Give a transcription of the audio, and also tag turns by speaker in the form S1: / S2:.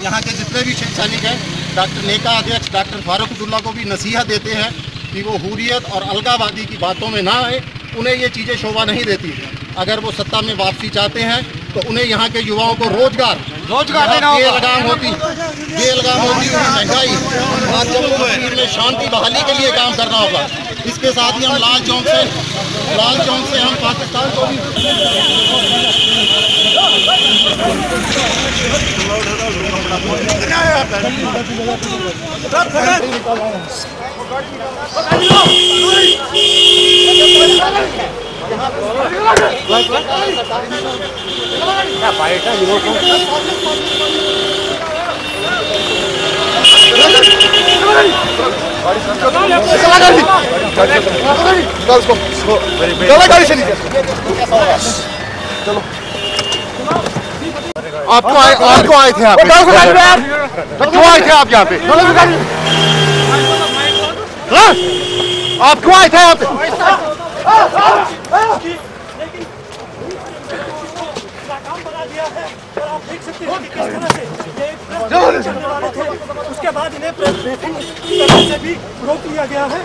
S1: यहाँ के जितने भी शिव सैनिक हैं, डॉक्टर नेका अध्यक्ष डॉक्टर फारूक अब्दुल्ला को भी नसीहत देते हैं कि वो हुर्रियत और अलगावादी की बातों में ना आए। उन्हें ये चीज़ें शोभा नहीं देती। अगर वो सत्ता में वापसी चाहते हैं तो उन्हें यहाँ के युवाओं को रोजगार देना होगा। बेलगाम होती हुई महंगाई और जम्मू कश्मीर में शांति बहाली के लिए काम करना होगा। इसके साथ ही हम लाल चौक से हम पाकिस्तान को भी
S2: आपको आए थे आप क्यों आए थे आप यहाँ पे? आप क्यों आए थे यहाँ पे?
S3: आप देख सकते हैं कि किस तरह से उसके बाद इन्हें प्रेस ब्रीफिंग से भी रोक लिया गया है।